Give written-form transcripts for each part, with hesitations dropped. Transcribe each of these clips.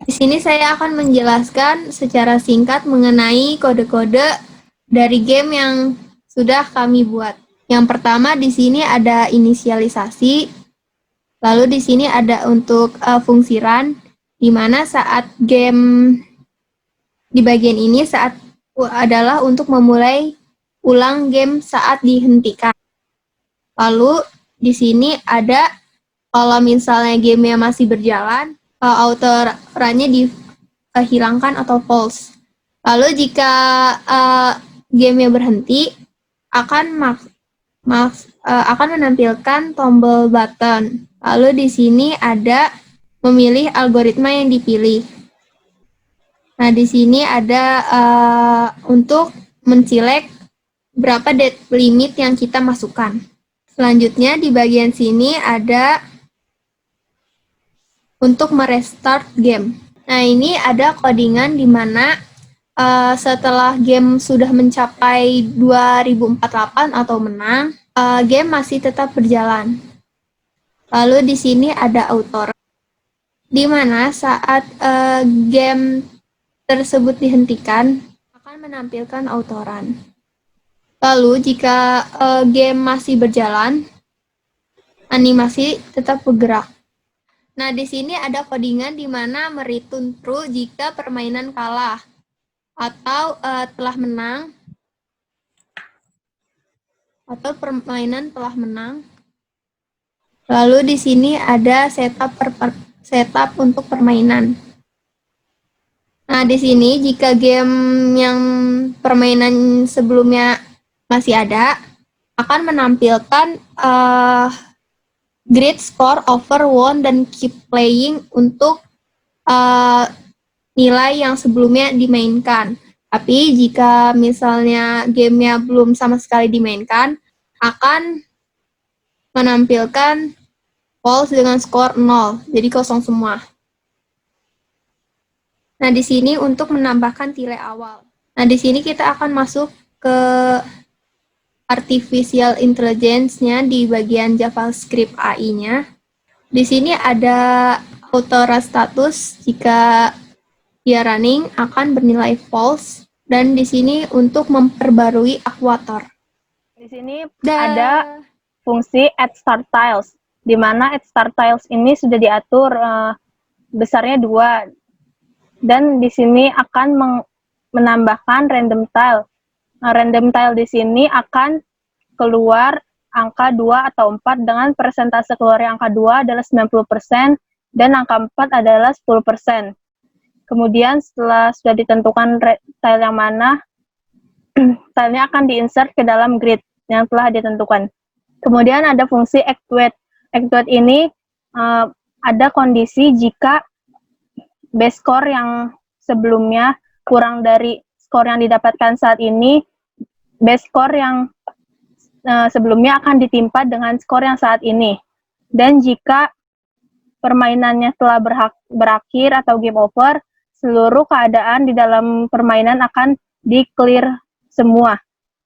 Di sini saya akan menjelaskan secara singkat mengenai kode-kode dari game yang sudah kami buat. Yang pertama di sini ada inisialisasi, lalu di sini ada untuk fungsi run, di mana saat game di bagian ini saat adalah untuk memulai ulang game saat dihentikan. Lalu di sini ada kalau misalnya gamenya masih berjalan, auto run-nya dihilangkan atau false. Lalu jika gamenya berhenti, akan akan menampilkan tombol button. Lalu di sini ada memilih algoritma yang dipilih. Nah, di sini ada untuk mencilek berapa date limit yang kita masukkan. Selanjutnya di bagian sini ada untuk merestart game. Nah, ini ada codingan di mana setelah game sudah mencapai 2048 atau menang, game masih tetap berjalan. Lalu di sini ada auto, di mana saat game tersebut dihentikan akan menampilkan auto run. Lalu jika game masih berjalan, animasi tetap bergerak. Nah, di sini ada codingan di mana mereturn true jika permainan kalah atau telah menang atau permainan telah menang. Lalu di sini ada setup untuk permainan. Nah, di sini jika game yang permainan sebelumnya masih ada, akan menampilkan grid score over won dan keep playing untuk nilai yang sebelumnya dimainkan. Tapi jika misalnya gamenya belum sama sekali dimainkan, akan menampilkan false dengan skor 0, jadi kosong semua. Nah, di sini untuk menambahkan nilai awal. Nah, di sini kita akan masuk ke artificial intelligence-nya di bagian JavaScript AI-nya. Di sini ada auto status jika dia running akan bernilai false, dan di sini untuk memperbarui akwator. Di sini ada fungsi add start tiles, di mana add start tiles ini sudah diatur besarnya 2, dan di sini akan menambahkan random tile. Nah, random tile di sini akan keluar angka 2 atau 4 dengan persentase keluarnya angka 2 adalah 90% dan angka 4 adalah 10%. Kemudian setelah sudah ditentukan tile yang mana, tilenya akan diinsert ke dalam grid yang telah ditentukan. Kemudian ada fungsi actuate. Actuate ini ada kondisi jika base score yang sebelumnya kurang dari skor yang didapatkan saat ini, base score yang sebelumnya akan ditimpa dengan skor yang saat ini. Dan jika permainannya telah berakhir atau game over, seluruh keadaan di dalam permainan akan di-clear semua.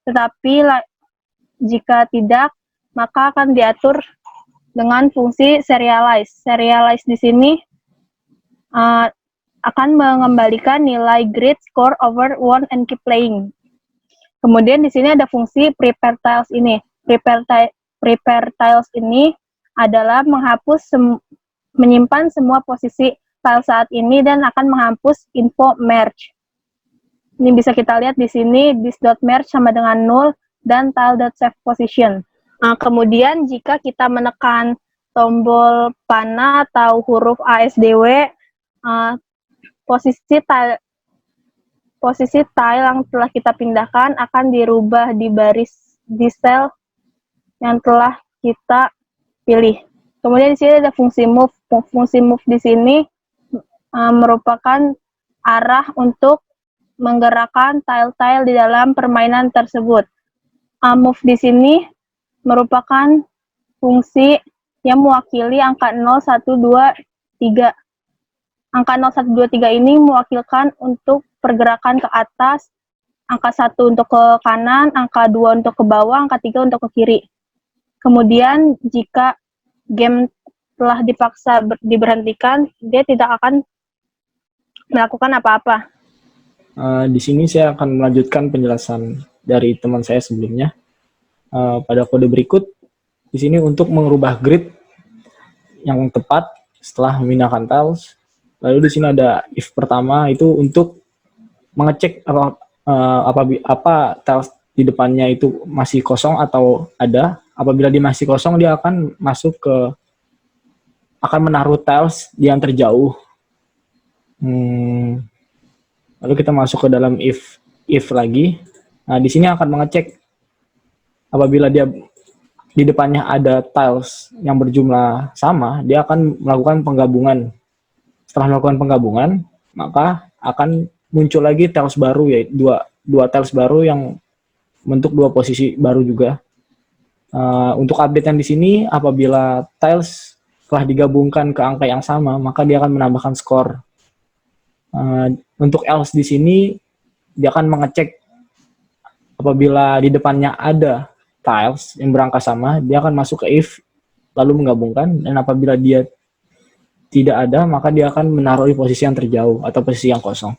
Tetapi jika tidak, maka akan diatur dengan fungsi serialize. Serialize di sini akan mengembalikan nilai grid score over one and keep playing. Kemudian di sini ada fungsi prepare tiles ini. Prepare tiles ini adalah menyimpan semua posisi tile saat ini dan akan menghapus info merge. Ini bisa kita lihat di sini, this.merge sama dengan 0 dan tile.save position. Nah, kemudian jika kita menekan tombol panah atau huruf ASDW, posisi tile yang telah kita pindahkan akan dirubah di sel yang telah kita pilih. Kemudian di sini ada fungsi move. Fungsi move di sini merupakan arah untuk menggerakkan tile-tile di dalam permainan tersebut. Move di sini merupakan fungsi yang mewakili angka 0, 1, 2, 3. Angka 0, 1, 2, 3 ini mewakilkan untuk pergerakan ke atas, angka 1 untuk ke kanan, angka 2 untuk ke bawah, angka 3 untuk ke kiri. Kemudian jika game telah dipaksa diberhentikan, dia tidak akan melakukan apa-apa. Di sini saya akan melanjutkan penjelasan dari teman saya sebelumnya. Pada kode berikut, di sini untuk mengubah grid yang tepat setelah memindahkan tiles. Lalu di sini ada if pertama itu untuk mengecek apa tiles di depannya itu masih kosong atau ada. Apabila dia masih kosong, dia akan akan menaruh tiles yang terjauh. Lalu kita masuk ke dalam if lagi. Nah, di sini akan mengecek apabila dia di depannya ada tiles yang berjumlah sama, dia akan melakukan penggabungan. Setelah melakukan penggabungan, maka akan muncul lagi tiles baru, yaitu dua tiles baru yang bentuk dua posisi baru juga. Untuk update yang di sini, apabila tiles telah digabungkan ke angka yang sama, maka dia akan menambahkan skor. Untuk else di sini, dia akan mengecek apabila di depannya ada tiles yang berangka sama, dia akan masuk ke if, lalu menggabungkan, dan apabila dia tidak ada, maka dia akan menaruh di posisi yang terjauh atau posisi yang kosong.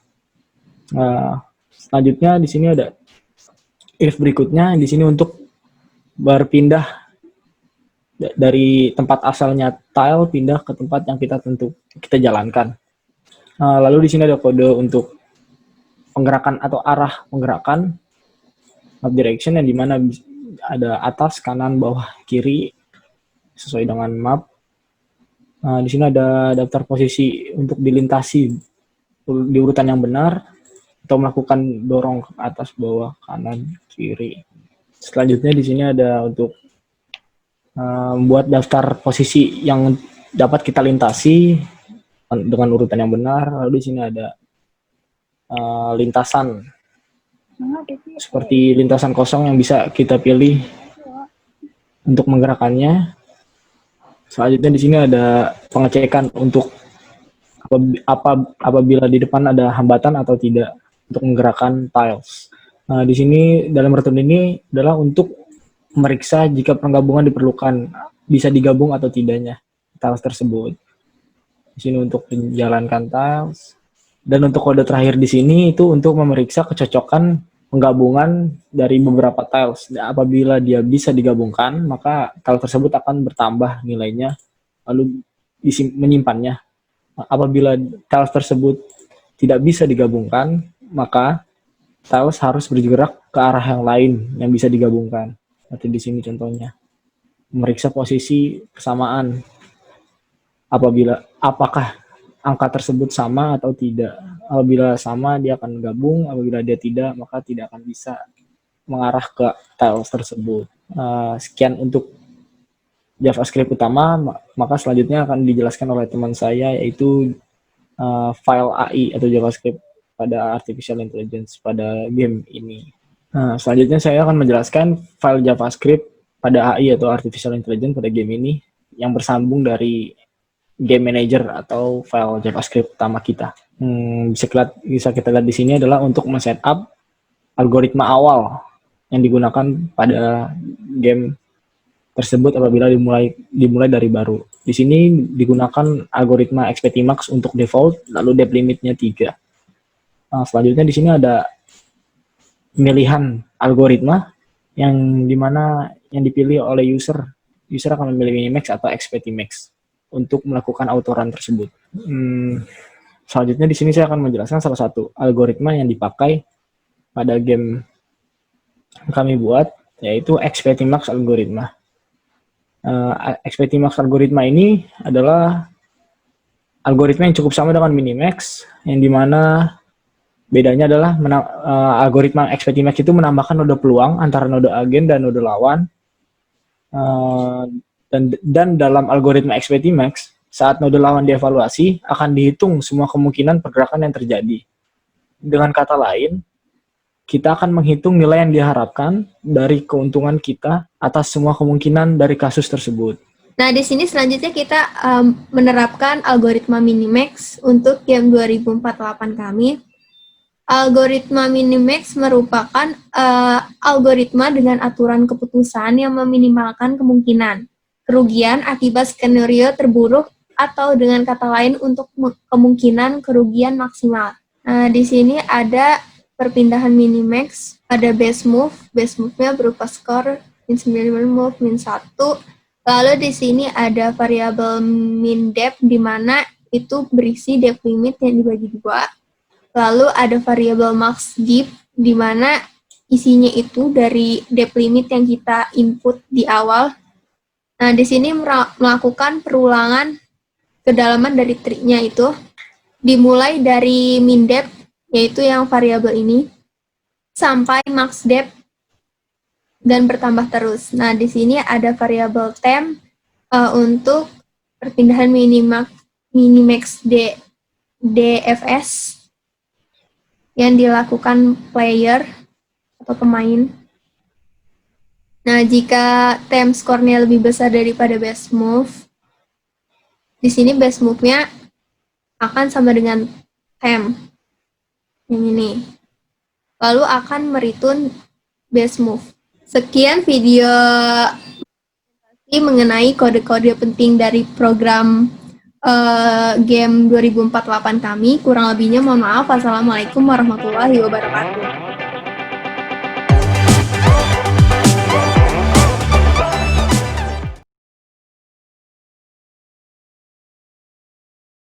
Selanjutnya di sini ada if berikutnya, di sini untuk berpindah dari tempat asalnya tile pindah ke tempat yang kita jalankan. Lalu di sini ada kode untuk penggerakan atau arah penggerakan, map direction, yang dimana ada atas, kanan, bawah, kiri sesuai dengan map. Di sini ada daftar posisi untuk dilintasi di urutan yang benar atau melakukan dorong ke atas, bawah, kanan, kiri. Selanjutnya di sini ada untuk membuat daftar posisi yang dapat kita lintasi dengan urutan yang benar. Lalu di sini ada lintasan seperti lintasan kosong yang bisa kita pilih untuk menggerakkannya. Selanjutnya di sini ada pengecekan untuk apabila di depan ada hambatan atau tidak untuk menggerakkan tiles. Nah, di sini dalam return ini adalah untuk memeriksa jika penggabungan diperlukan, bisa digabung atau tidaknya tiles tersebut. Di sini untuk menjalankan tiles. Dan untuk kode terakhir di sini itu untuk memeriksa kecocokan penggabungan dari beberapa tiles. Dan apabila dia bisa digabungkan, maka tiles tersebut akan bertambah nilainya, lalu menyimpannya. Apabila tiles tersebut tidak bisa digabungkan, maka tiles harus bergerak ke arah yang lain yang bisa digabungkan. Seperti di sini contohnya. Memeriksa posisi kesamaan. Apakah angka tersebut sama atau tidak. Apabila sama, dia akan gabung. Apabila dia tidak, maka tidak akan bisa mengarah ke tiles tersebut. Sekian untuk JavaScript utama, maka selanjutnya akan dijelaskan oleh teman saya, yaitu file AI atau JavaScript pada Artificial Intelligence pada game ini. Selanjutnya saya akan menjelaskan file JavaScript pada AI atau Artificial Intelligence pada game ini yang bersambung dari Game Manager atau file JavaScript utama kita. Bisa kita lihat di sini adalah untuk men-setup algoritma awal yang digunakan pada game tersebut apabila dimulai dari baru. Di sini digunakan algoritma XPTMax untuk default, lalu depth limitnya 3. Selanjutnya di sini ada pemilihan algoritma yang dimana yang dipilih oleh user. User akan memilih Minimax atau XPTMax untuk melakukan autorun tersebut. Selanjutnya di sini saya akan menjelaskan salah satu algoritma yang dipakai pada game yang kami buat, yaitu XPTMax algoritma. XPTMax algoritma ini adalah algoritma yang cukup sama dengan Minimax, yang dimana bedanya adalah algoritma XPTMax itu menambahkan node peluang antara node agen dan node lawan. Dan dalam algoritma XPTMax, saat node lawan dievaluasi, akan dihitung semua kemungkinan pergerakan yang terjadi. Dengan kata lain, kita akan menghitung nilai yang diharapkan dari keuntungan kita atas semua kemungkinan dari kasus tersebut. Nah, di sini selanjutnya kita menerapkan algoritma Minimax untuk game 2048 kami. Algoritma Minimax merupakan algoritma dengan aturan keputusan yang meminimalkan kemungkinan kerugian akibat skenario terburuk atau dengan kata lain untuk kemungkinan kerugian maksimal. Nah, di sini ada perpindahan minimax, ada base move. Base move-nya berupa skor, min 9 move, min 1. Lalu di sini ada variabel min depth, di mana itu berisi depth limit yang dibagi 2. Lalu ada variabel max deep, di mana isinya itu dari depth limit yang kita input di awal. Nah, di sini melakukan perulangan kedalaman dari tree-nya itu, dimulai dari min depth, yaitu yang variabel ini, sampai max depth, dan bertambah terus. Nah, di sini ada variabel temp untuk perpindahan minimax DFS yang dilakukan player atau pemain. Nah, jika temp skornya lebih besar daripada base move, di sini base move-nya akan sama dengan temp yang ini. Lalu akan mereturn base move. Sekian video mengenai kode-kode penting dari program game 2048 kami. Kurang lebihnya mohon maaf. Wassalamualaikum warahmatullahi wabarakatuh.